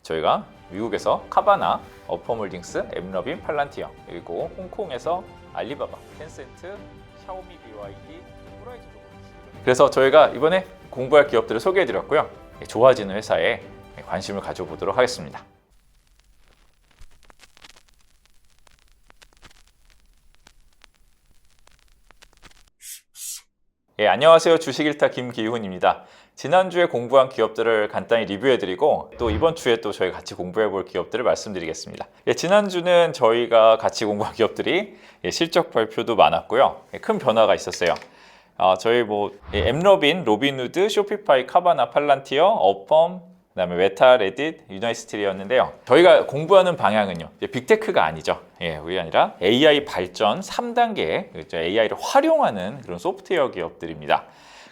저희가 미국에서 카바나, 어퍼몰딩스, 엠러빈, 팔란티어, 그리고 홍콩에서 알리바바, 텐센트, 샤오미, BYD, 호라이즌 로보틱스. 그래서 저희가 이번에 공부할 기업들을 소개해드렸고요. 좋아지는 회사에 관심을 가져보도록 하겠습니다. 안녕하세요. 주식일타 김기훈입니다. 지난주에 공부한 기업들을 간단히 리뷰해드리고 또 이번 주에 또 저희 같이 공부해볼 기업들을 말씀드리겠습니다. 지난주는 저희가 같이 공부한 기업들이 실적 발표도 많았고요. 큰 변화가 있었어요. 저희 엠러빈, 로빈후드, 쇼피파이, 카바나, 팔란티어, 어펌, 그다음에 메타, 레딧, 유나이스틸이었는데요. 저희가 공부하는 방향은요, 빅테크가 아니죠. 그게 아니라 AI 발전 3단계, AI를 활용하는 그런 소프트웨어 기업들입니다.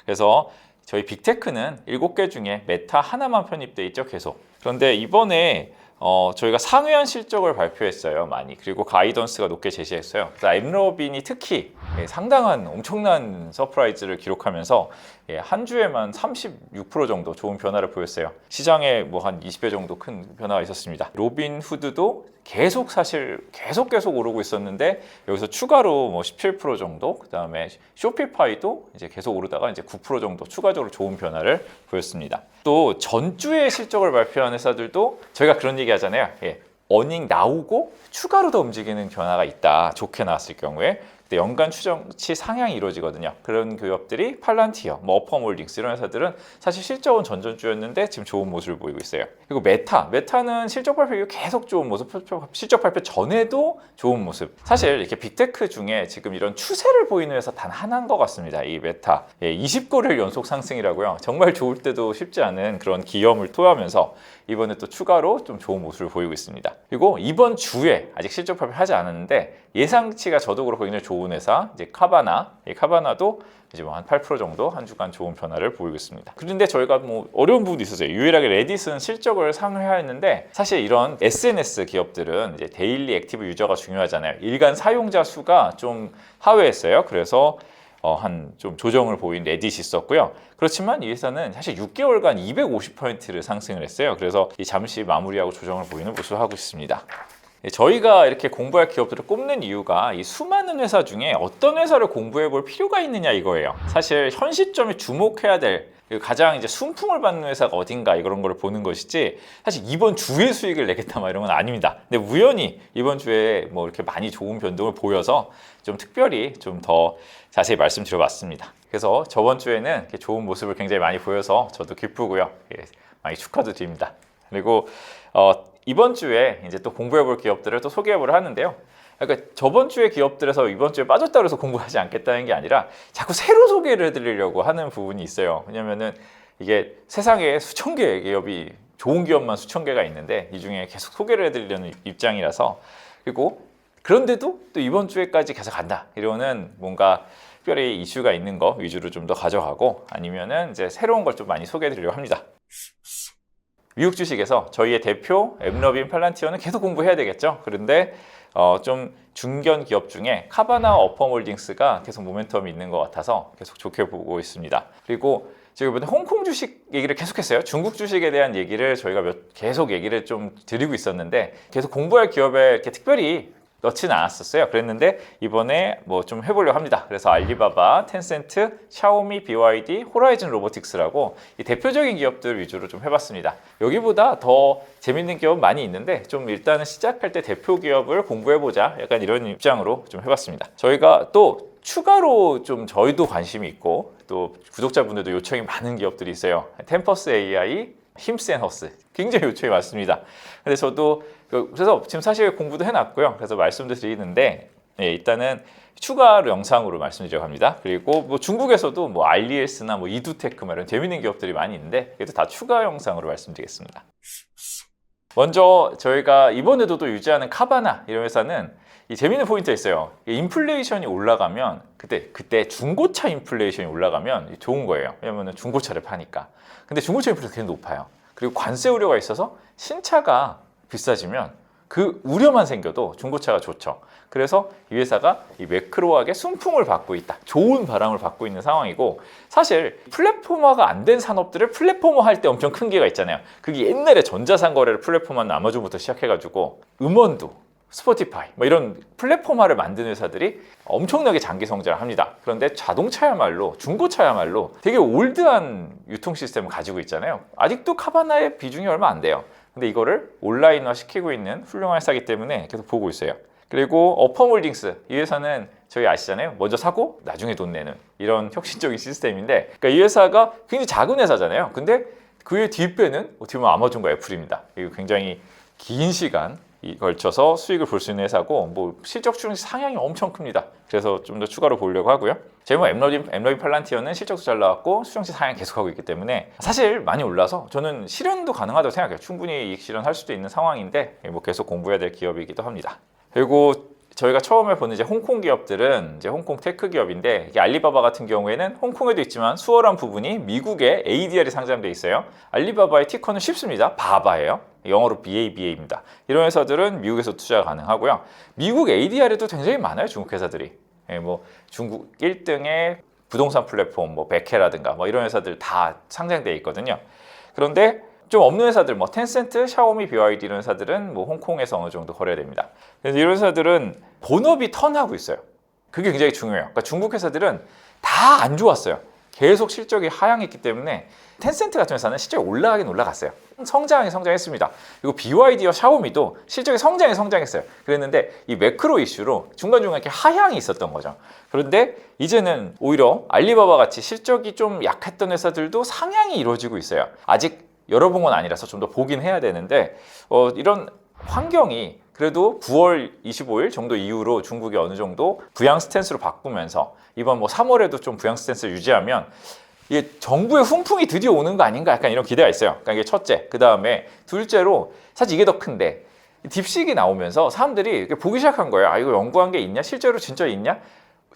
그래서 저희 빅테크는 7개 중에 메타 하나만 편입돼 있죠, 계속. 그런데 이번에 저희가 상회한 실적을 발표했어요, 많이. 그리고 가이던스가 높게 제시했어요. 그래서 엠러빈이 특히 상당한 엄청난 서프라이즈를 기록하면서 한 주에만 36% 정도 좋은 변화를 보였어요. 시장에 한 20배 정도 큰 변화가 있었습니다. 로빈후드도 사실 계속 오르고 있었는데 여기서 추가로 17% 정도, 그 다음에 쇼피파이도 이제 계속 오르다가 이제 9% 정도 추가적으로 좋은 변화를 보였습니다. 또 전주에 실적을 발표한 회사들도 저희가 그런 얘기 하잖아요. 어닝 나오고 추가로 더 움직이는 변화가 있다. 좋게 나왔을 경우에. 근데 연간 추정치 상향이 이루어지거든요. 그런 기업들이 팔란티어, 어퍼몰딩스 이런 회사들은 사실 실적은 전전주였는데 지금 좋은 모습을 보이고 있어요. 그리고 메타는 실적 발표 이후 계속 좋은 모습, 실적 발표 전에도 좋은 모습. 사실 이렇게 빅테크 중에 지금 이런 추세를 보이는 회사 단 하나인 것 같습니다. 이 메타 20거래일 연속 상승이라고요. 정말 좋을 때도 쉽지 않은 그런 기염을 토하면서 이번에 또 추가로 좀 좋은 모습을 보이고 있습니다. 그리고 이번 주에 아직 실적 발표하지 않았는데 예상치가 저도 그렇고 굉장히 좋은 회사, 이제 카바나, 이 카바나도 이제 한 8% 정도 한 주간 좋은 변화를 보이고 있습니다. 그런데 저희가 어려운 부분도 있었어요. 유일하게 레딧은 실적을 상회하였는데 사실 이런 SNS 기업들은 이제 데일리 액티브 유저가 중요하잖아요. 일간 사용자 수가 좀 하회했어요. 그래서 좀 조정을 보인 레딧이 있었고요. 그렇지만 이 회사는 사실 6개월간 250%를 상승을 했어요. 그래서 잠시 마무리하고 조정을 보이는 모습을 하고 있습니다. 저희가 이렇게 공부할 기업들을 꼽는 이유가 이 수많은 회사 중에 어떤 회사를 공부해 볼 필요가 있느냐 이거예요. 사실 현 시점에 주목해야 될 가장 이제 순풍을 받는 회사가 어딘가 이런 걸 보는 것이지 사실 이번 주에 수익을 내겠다 이런 건 아닙니다. 근데 우연히 이번 주에 이렇게 많이 좋은 변동을 보여서 좀 특별히 좀 더 자세히 말씀드려봤습니다. 그래서 저번 주에는 이렇게 좋은 모습을 굉장히 많이 보여서 저도 기쁘고요. 많이 축하도 드립니다. 그리고 이번 주에 이제 또 공부해볼 기업들을 또 소개해보려 하는데요. 그러니까 저번 주에 기업들에서 이번 주에 빠졌다 그래서 공부하지 않겠다는 게 아니라 자꾸 새로 소개를 해드리려고 하는 부분이 있어요. 왜냐면은 이게 세상에 수천 개의 기업이 좋은 기업만 수천 개가 있는데 이 중에 계속 소개를 해드리려는 입장이라서 그리고 그런데도 또 이번 주에까지 계속 간다. 이러는 뭔가 특별히 이슈가 있는 거 위주로 좀 더 가져가고 아니면은 이제 새로운 걸 좀 많이 소개해드리려고 합니다. 미국 주식에서 저희의 대표 엠러빈, 팔란티어는 계속 공부해야 되겠죠. 그런데 좀 중견 기업 중에 카바나, 어퍼몰딩스가 계속 모멘텀이 있는 것 같아서 계속 좋게 보고 있습니다. 그리고 제가 이번에 홍콩 주식 얘기를 계속했어요. 중국 주식에 대한 얘기를 저희가 계속 얘기를 좀 드리고 있었는데 계속 공부할 기업에 이렇게 특별히 넣지는 않았었어요. 그랬는데 이번에 좀 해보려고 합니다. 그래서 알리바바, 텐센트, 샤오미, BYD, 호라이즌 로보틱스라고 이 대표적인 기업들 위주로 좀 해봤습니다. 여기보다 더 재밌는 기업은 많이 있는데 좀 일단은 시작할 때 대표 기업을 공부해보자 약간 이런 입장으로 좀 해봤습니다. 저희가 또 추가로 좀 저희도 관심이 있고 또 구독자분들도 요청이 많은 기업들이 있어요. 템퍼스 AI, 힘센허스 굉장히 요청이 많습니다. 근데 저도 그래서 지금 사실 공부도 해놨고요. 그래서 말씀도 드리는데 일단은 추가로 영상으로 말씀드리려고 합니다. 그리고 중국에서도 알리에스나 이두테크 이런 재밌는 기업들이 많이 있는데 그래도 다 추가 영상으로 말씀드리겠습니다. 먼저 저희가 이번에도 또 유지하는 카바나 이런 회사는 이 재밌는 포인트가 있어요. 인플레이션이 올라가면 그때 중고차 인플레이션이 올라가면 좋은 거예요. 왜냐면 중고차를 파니까. 근데 중고차 인플레이션이 굉장히 높아요. 그리고 관세 우려가 있어서 신차가 비싸지면 그 우려만 생겨도 중고차가 좋죠. 그래서 이 회사가 이 매크로하게 순풍을 받고 있다. 좋은 바람을 받고 있는 상황이고, 사실 플랫폼화가 안 된 산업들을 플랫폼화 할 때 엄청 큰 기회가 있잖아요. 그게 옛날에 전자상거래를 플랫폼화는 아마존부터 시작해가지고 음원도 스포티파이 뭐 이런 플랫폼화를 만드는 회사들이 엄청나게 장기 성장을 합니다. 그런데 자동차야말로, 중고차야말로 되게 올드한 유통 시스템을 가지고 있잖아요. 아직도 카바나의 비중이 얼마 안 돼요. 근데 이거를 온라인화 시키고 있는 훌륭한 회사이기 때문에 계속 보고 있어요. 그리고 어퍼몰딩스, 이 회사는 저희 아시잖아요. 먼저 사고 나중에 돈 내는 이런 혁신적인 시스템인데, 그러니까 이 회사가 굉장히 작은 회사잖아요. 근데 그의 뒷배는 어떻게 보면 아마존과 애플입니다. 이거 굉장히 긴 시간 걸쳐서 수익을 볼 수 있는 회사고, 뭐 실적 추정 상향이 엄청 큽니다. 그래서 좀 더 추가로 보려고 하고요. 저희 뭐 엠러진 팔란티어는 실적도 잘 나왔고 수정치 상향 계속하고 있기 때문에 사실 많이 올라서 저는 실현도 가능하다고 생각해요. 충분히 이익 실현할 수도 있는 상황인데 뭐 계속 공부해야 될 기업이기도 합니다. 그리고 저희가 처음에 보는 이제 홍콩 기업들은 이제 홍콩 테크 기업인데, 이게 알리바바 같은 경우에는 홍콩에도 있지만 수월한 부분이 미국에 ADR이 상장돼 있어요. 알리바바의 티커는 쉽습니다. 바바예요. 영어로 BABA입니다. 이런 회사들은 미국에서 투자 가능하고요. 미국 ADR에도 굉장히 많아요. 중국 회사들이. 뭐 중국 1등의 부동산 플랫폼 뭐 베케라든가 뭐 이런 회사들 다 상장돼 있거든요. 그런데 좀 없는 회사들, 뭐 텐센트, 샤오미, BYD 이런 회사들은 뭐 홍콩에서 어느 정도 거래됩니다. 그래서 이런 회사들은 본업이 턴하고 있어요. 그게 굉장히 중요해요. 그러니까 중국 회사들은 다 안 좋았어요. 계속 실적이 하향했기 때문에 텐센트 같은 회사는 실적이 올라가긴 올라갔어요. 성장했습니다. 그리고 BYD와 샤오미도 실적이 성장했어요. 그랬는데 이 매크로 이슈로 중간중간 이렇게 하향이 있었던 거죠. 그런데 이제는 오히려 알리바바 같이 실적이 좀 약했던 회사들도 상향이 이루어지고 있어요. 아직 열어본 건 아니라서 좀 더 보긴 해야 되는데, 이런 환경이 그래도 9월 25일 정도 이후로 중국이 어느 정도 부양 스탠스로 바꾸면서 이번 뭐 3월에도 좀 부양 스탠스를 유지하면 이게 정부의 훈풍이 드디어 오는 거 아닌가, 약간 이런 기대가 있어요. 그러니까 이게 첫째. 그 다음에 둘째로 사실 이게 더 큰데, 딥식이 나오면서 사람들이 이렇게 보기 시작한 거예요. 아, 이거 연구한 게 있냐? 실제로 진짜 있냐?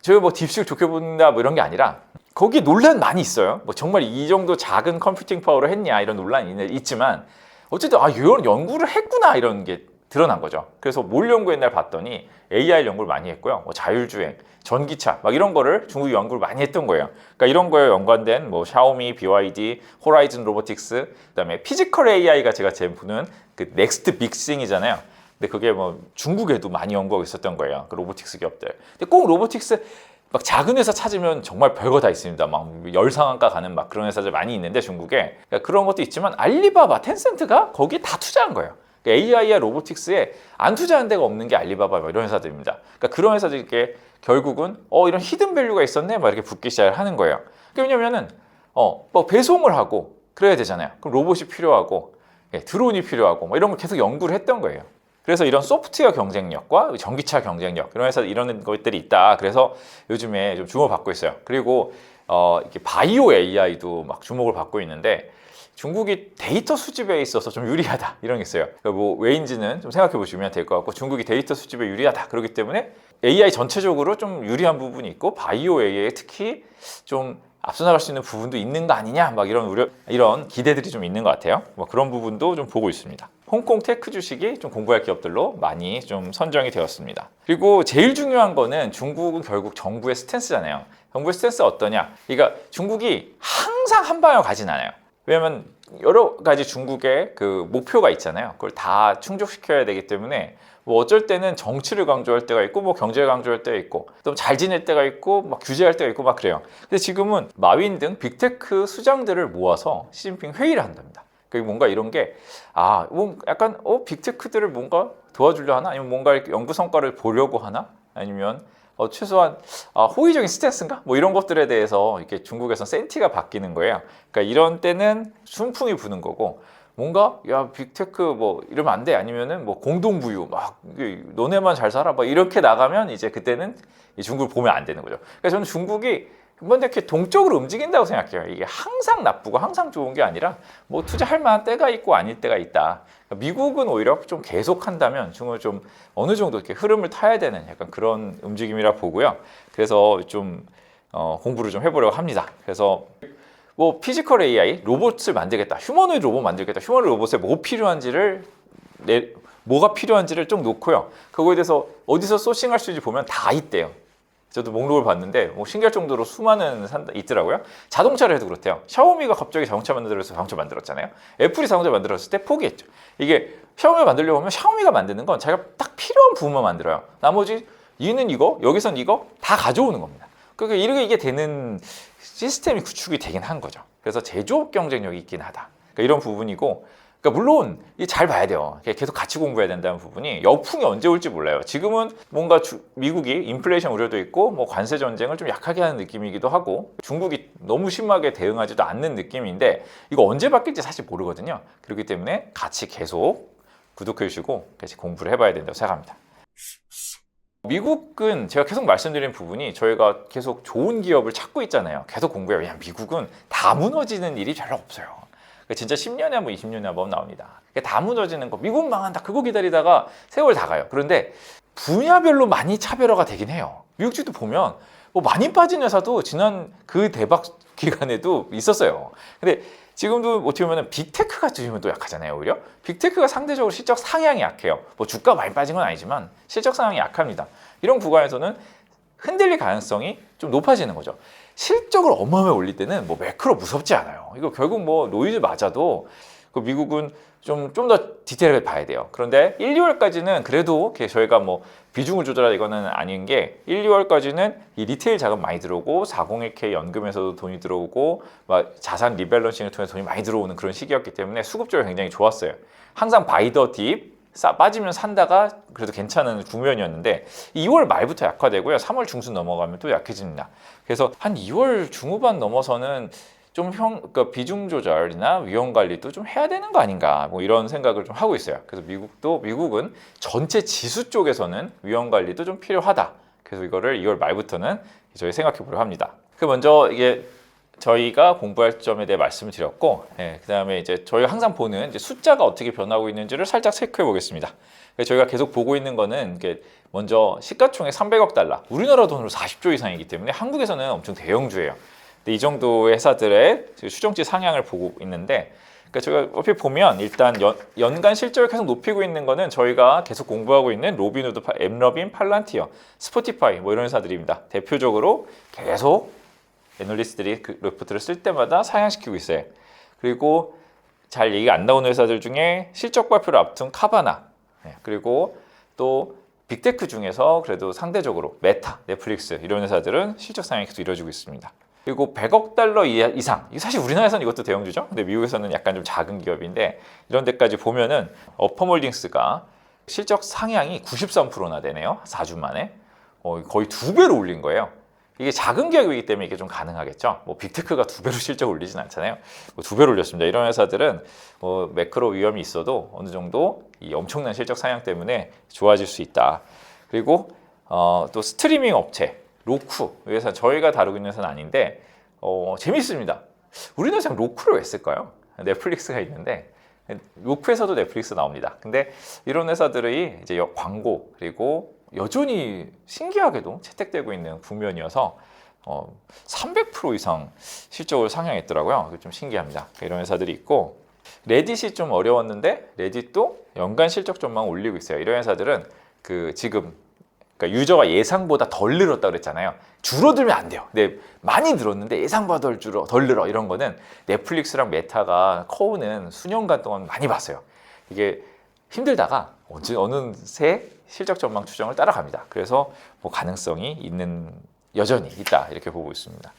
저희 뭐 딥식을 좋게 본다 뭐 이런 게 아니라, 거기 논란 많이 있어요. 뭐 정말 이 정도 작은 컴퓨팅 파워로 했냐 이런 논란이 있지만, 어쨌든 이런 연구를 했구나 이런 게 드러난 거죠. 그래서 뭘 연구했나 봤더니 AI 연구를 많이 했고요. 뭐 자율주행, 전기차 막 이런 거를 중국이 연구를 많이 했던 거예요. 그러니까 이런 거에 연관된 뭐 샤오미, BYD, 호라이즌 로보틱스, 그다음에 피지컬 AI가 제가 보는 그 넥스트 빅싱이잖아요. 근데 그게 뭐 중국에도 많이 연구하고 있었던 거예요. 그 로보틱스 기업들. 근데 꼭 로보틱스 막 작은 회사 찾으면 정말 별거 다 있습니다. 막 열상한가 가는 막 그런 회사들 많이 있는데 중국에, 그러니까 그런 것도 있지만 알리바바, 텐센트가 거기에 다 투자한 거예요. 그러니까 AI와 로보틱스에 안 투자한 데가 없는 게 알리바바 이런 회사들입니다. 그러니까 그런 회사들이 결국은 이런 히든 밸류가 있었네 막 이렇게 붙기 시작을 하는 거예요. 왜냐면은 뭐 배송을 하고 그래야 되잖아요. 그럼 로봇이 필요하고 드론이 필요하고 뭐 이런 걸 계속 연구를 했던 거예요. 그래서 이런 소프트웨어 경쟁력과 전기차 경쟁력, 이런 회사 이런 것들이 있다. 그래서 요즘에 좀 주목을 받고 있어요. 그리고 이렇게 바이오 AI도 막 주목을 받고 있는데, 중국이 데이터 수집에 있어서 좀 유리하다 이런 게 있어요. 그러니까 뭐 왜인지는 좀 생각해 보시면 될 것 같고, 중국이 데이터 수집에 유리하다 그렇기 때문에 AI 전체적으로 좀 유리한 부분이 있고, 바이오 AI에 특히 좀 앞서 나갈 수 있는 부분도 있는 거 아니냐 막 이런 기대들이 좀 있는 것 같아요. 뭐 그런 부분도 좀 보고 있습니다. 홍콩 테크 주식이 좀 공부할 기업들로 많이 좀 선정이 되었습니다. 그리고 제일 중요한 거는 중국은 결국 정부의 스탠스잖아요. 정부의 스탠스가 어떠냐? 그러니까 중국이 항상 한 방향을 가진 않아요. 왜냐면 여러 가지 중국의 그 목표가 있잖아요. 그걸 다 충족시켜야 되기 때문에 뭐 어쩔 때는 정치를 강조할 때가 있고, 뭐 경제를 강조할 때가 있고, 또 잘 지낼 때가 있고, 막 규제할 때가 있고 막 그래요. 근데 지금은 마윈 등 빅테크 수장들을 모아서 시진핑 회의를 한답니다. 그게 뭔가 이런 게 뭐 약간 빅테크들을 뭔가 도와주려 하나, 아니면 뭔가 이렇게 연구 성과를 보려고 하나, 아니면 최소한 호의적인 스탠스인가? 뭐 이런 것들에 대해서 이렇게 중국에서 센티가 바뀌는 거예요. 그러니까 이런 때는 순풍이 부는 거고, 뭔가 빅테크 뭐 이러면 안 돼, 아니면은 뭐 공동부유 막 너네만 잘 살아 막 이렇게 나가면 이제 그때는 중국을 보면 안 되는 거죠. 그래서 저는 중국이 뭔가 이렇게 동적으로 움직인다고 생각해요. 이게 항상 나쁘고 항상 좋은 게 아니라 뭐 투자할 만한 때가 있고 아닐 때가 있다. 미국은 오히려 좀 계속한다면 중국은 좀 어느 정도 이렇게 흐름을 타야 되는 약간 그런 움직임이라 보고요. 그래서 좀 공부를 좀 해보려고 합니다. 그래서 뭐 피지컬 AI, 로봇을 만들겠다, 휴머노이드 로봇 만들겠다, 휴머노이드 로봇에 뭐 필요한지를 뭐가 필요한지를 좀 놓고요. 그거에 대해서 어디서 소싱할 수 있는지 보면 다 있대요. 저도 목록을 봤는데 뭐 신기할 정도로 수많은 있더라고요. 자동차를 해도 그렇대요. 샤오미가 갑자기 자동차 만들어서 자동차 만들었잖아요. 애플이 자동차 만들었을 때 포기했죠. 이게 샤오미가 만들려고 하면 샤오미가 만드는 건 자기가 딱 필요한 부분만 만들어요. 나머지 얘는 이거, 여기선 이거 다 가져오는 겁니다. 그러니까 이게 되는 시스템이 구축이 되긴 한 거죠. 그래서 제조업 경쟁력이 있긴 하다. 그러니까 이런 부분이고, 그러니까 물론 잘 봐야 돼요. 계속 같이 공부해야 된다는 부분이 역풍이 언제 올지 몰라요. 지금은 뭔가 미국이 인플레이션 우려도 있고 뭐 관세 전쟁을 좀 약하게 하는 느낌이기도 하고 중국이 너무 심하게 대응하지도 않는 느낌인데 이거 언제 바뀔지 사실 모르거든요. 그렇기 때문에 같이 계속 구독해 주시고 같이 공부를 해봐야 된다고 생각합니다. 미국은 제가 계속 말씀드린 부분이 저희가 계속 좋은 기업을 찾고 있잖아요. 계속 공부해요. 왜냐면 미국은 다 무너지는 일이 별로 없어요. 진짜 10년에 한 번, 20년에 한 번 나옵니다. 다 무너지는 거, 미국 망한다 그거 기다리다가 세월 다 가요. 그런데 분야별로 많이 차별화가 되긴 해요. 미국주도 보면 뭐 많이 빠진 회사도 지난 그 대박 기간에도 있었어요. 근데 지금도 어떻게 보면 빅테크가 지금은 또 약하잖아요. 오히려 빅테크가 상대적으로 실적 상향이 약해요. 뭐 주가 많이 빠진 건 아니지만 실적 상향이 약합니다. 이런 구간에서는 흔들릴 가능성이 좀 높아지는 거죠. 실적을 어마어마하게 올릴 때는 뭐 매크로 무섭지 않아요. 이거 결국 뭐 노이즈 맞아도 그 미국은 좀 더 디테일하게 봐야 돼요. 그런데 1, 2월까지는 그래도 저희가 뭐 비중을 조절하다 이거는 아닌 게 1, 2월까지는 이 리테일 자금 많이 들어오고 401k 연금에서도 돈이 들어오고 막 자산 리밸런싱을 통해서 돈이 많이 들어오는 그런 시기였기 때문에 수급적으로 굉장히 좋았어요. 항상 바이 더 딥 빠지면 산다가 그래도 괜찮은 국면이었는데 2월 말부터 약화되고요. 3월 중순 넘어가면 또 약해집니다. 그래서 한 2월 중후반 넘어서는 좀 그러니까 비중 조절이나 위험 관리도 좀 해야 되는 거 아닌가 뭐 이런 생각을 좀 하고 있어요. 그래서 미국은 전체 지수 쪽에서는 위험 관리도 좀 필요하다. 그래서 이거를 2월 말부터는 저희 생각해 보려고 합니다. 그 먼저 이게 저희가 공부할 점에 대해 말씀을 드렸고, 그 다음에 이제 저희가 항상 보는 이제 숫자가 어떻게 변하고 있는지를 살짝 체크해 보겠습니다. 저희가 계속 보고 있는 거는 이게 먼저 시가총액 300억 달러, 우리나라 돈으로 40조 이상이기 때문에 한국에서는 엄청 대형주예요. 근데 이 정도의 회사들의 추정치 상향을 보고 있는데, 그러니까 저희가 어떻게 보면 일단 연간 실적을 계속 높이고 있는 거는 저희가 계속 공부하고 있는 로빈후드, 엠러빈, 팔란티어, 스포티파이 뭐 이런 회사들입니다. 대표적으로 계속 애널리스트들이 그 리포트를 쓸 때마다 상향시키고 있어요. 그리고 잘 얘기가 안 나오는 회사들 중에 실적 발표를 앞둔 카바나, 그리고 또 빅테크 중에서 그래도 상대적으로 메타, 넷플릭스 이런 회사들은 실적 상향이 계속 이루어지고 있습니다. 그리고 100억 달러 이상, 이게 사실 우리나라에서는 이것도 대형주죠. 근데 미국에서는 약간 좀 작은 기업인데 이런 데까지 보면은 어퍼몰딩스가 실적 상향이 93%나 되네요. 4주 만에 거의 2배로 올린 거예요. 이게 작은 기업이기 때문에 이게 좀 가능하겠죠. 뭐 빅테크가 2배로 실적 올리진 않잖아요. 2배로 올렸습니다. 이런 회사들은 매크로 위험이 있어도 어느 정도 이 엄청난 실적 상향 때문에 좋아질 수 있다. 그리고 또 스트리밍 업체 로쿠, 이 회사 저희가 다루고 있는 회사는 아닌데 재밌습니다. 우리나라에서 로쿠를 왜 쓸까요? 넷플릭스가 있는데 로쿠에서도 넷플릭스 나옵니다. 근데 이런 회사들이 이제 광고 그리고 여전히 신기하게도 채택되고 있는 국면이어서 300% 이상 실적을 상향했더라고요. 좀 신기합니다. 이런 회사들이 있고 레딧이 좀 어려웠는데 레딧도 연간 실적 전망 올리고 있어요. 이런 회사들은 지금 그러니까 유저가 예상보다 덜 늘었다 그랬잖아요. 줄어들면 안 돼요. 근데 많이 늘었는데 예상보다 덜 늘어 이런 거는 넷플릭스랑 메타가 커우는 수년간 동안 많이 봤어요. 이게 힘들다가 어느새 실적 전망 추정을 따라갑니다. 그래서 뭐 가능성이 여전히 있다 이렇게 보고 있습니다.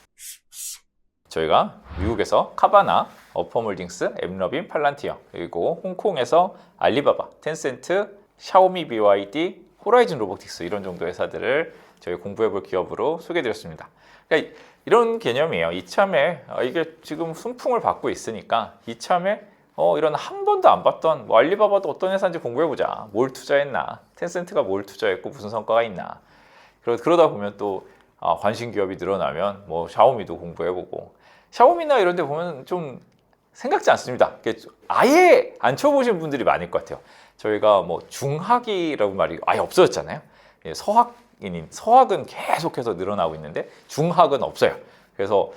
저희가 미국에서 카바나, 어퍼몰딩스, 엠러빈, 팔란티어, 그리고 홍콩에서 알리바바, 텐센트, 샤오미 BYD, 호라이즌 로보틱스 이런 정도 회사들을 저희 공부해볼 기업으로 소개해드렸습니다. 그러니까 이런 개념이에요. 이참에 이게 지금 순풍을 받고 있으니까 이참에 이런 한 번도 안 봤던 뭐 알리바바도 어떤 회사인지 공부해보자. 뭘 투자했나? 텐센트가 뭘 투자했고 무슨 성과가 있나? 그러다 보면 또 관심 기업이 늘어나면 뭐 샤오미도 공부해보고 샤오미나 이런 데 보면 좀 생각지 않습니다. 아예 안 쳐보신 분들이 많을 것 같아요. 저희가 뭐 중학이라고 말이 아예 없어졌잖아요. 서학은 계속해서 늘어나고 있는데 중학은 없어요. 그래서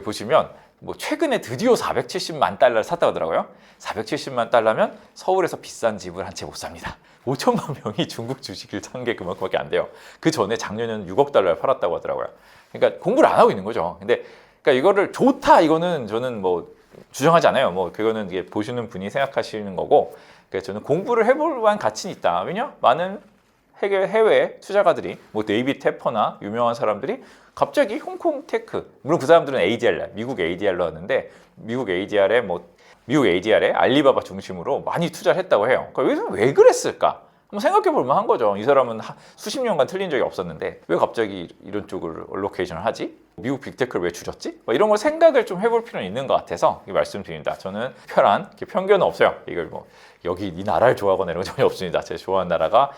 보시면 뭐 최근에 드디어 470만 달러를 샀다고 하더라고요. 470만 달러면 서울에서 비싼 집을 한 채 못 삽니다. 5천만 명이 중국 주식을 산 게 그만큼밖에 안 돼요. 그 전에 작년에는 6억 달러를 팔았다고 하더라고요. 그러니까 공부를 안 하고 있는 거죠. 근데 그러니까 이거를 좋다 이거는 저는 뭐 주장하지 않아요. 뭐 그거는 이게 보시는 분이 생각하시는 거고, 그래서 저는 공부를 해볼 만한 가치는 있다. 왜냐? 많은 해외 투자가들이 뭐 네이비 테퍼나 유명한 사람들이 갑자기 홍콩 테크, 물론 그 사람들은 ADR, 미국 ADR로 하는데 미국 ADR에 알리바바 중심으로 많이 투자를 했다고 해요. 그러니까 왜 그랬을까? 한번 생각해 볼 만한 거죠. 이 사람은 수십 년간 틀린 적이 없었는데 왜 갑자기 이런 쪽을 얼로케이션을 하지? 미국 빅테크를 왜 줄였지? 뭐 이런 걸 생각을 좀 해볼 필요는 있는 것 같아서 말씀드립니다. 저는 특별한 편견은 없어요. 이걸 뭐 여기 이 나라를 좋아하거나 이런 건 전혀 없습니다. 제가 좋아하는 나라가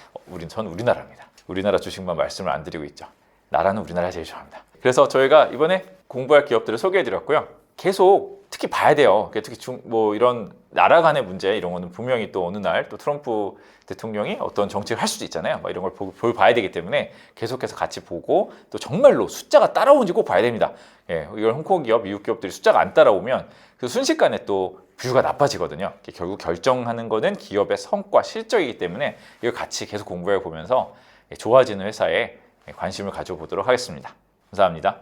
전 우리나라입니다. 우리나라 주식만 말씀을 안 드리고 있죠. 나라는 우리나라가 제일 좋아합니다. 그래서 저희가 이번에 공부할 기업들을 소개해드렸고요. 계속 특히 봐야 돼요. 특히 뭐 이런 나라 간의 문제 이런 거는 분명히 또 어느 날 또 트럼프 대통령이 어떤 정책을 할 수도 있잖아요. 뭐 이런 걸 봐야 되기 때문에 계속해서 같이 보고 또 정말로 숫자가 따라오는지 꼭 봐야 됩니다. 예, 이걸 홍콩 기업, 미국 기업들이 숫자가 안 따라오면 그 순식간에 또 뷰가 나빠지거든요. 결국 결정하는 거는 기업의 성과, 실적이기 때문에 이걸 같이 계속 공부해 보면서 좋아지는 회사에 관심을 가져보도록 하겠습니다. 감사합니다.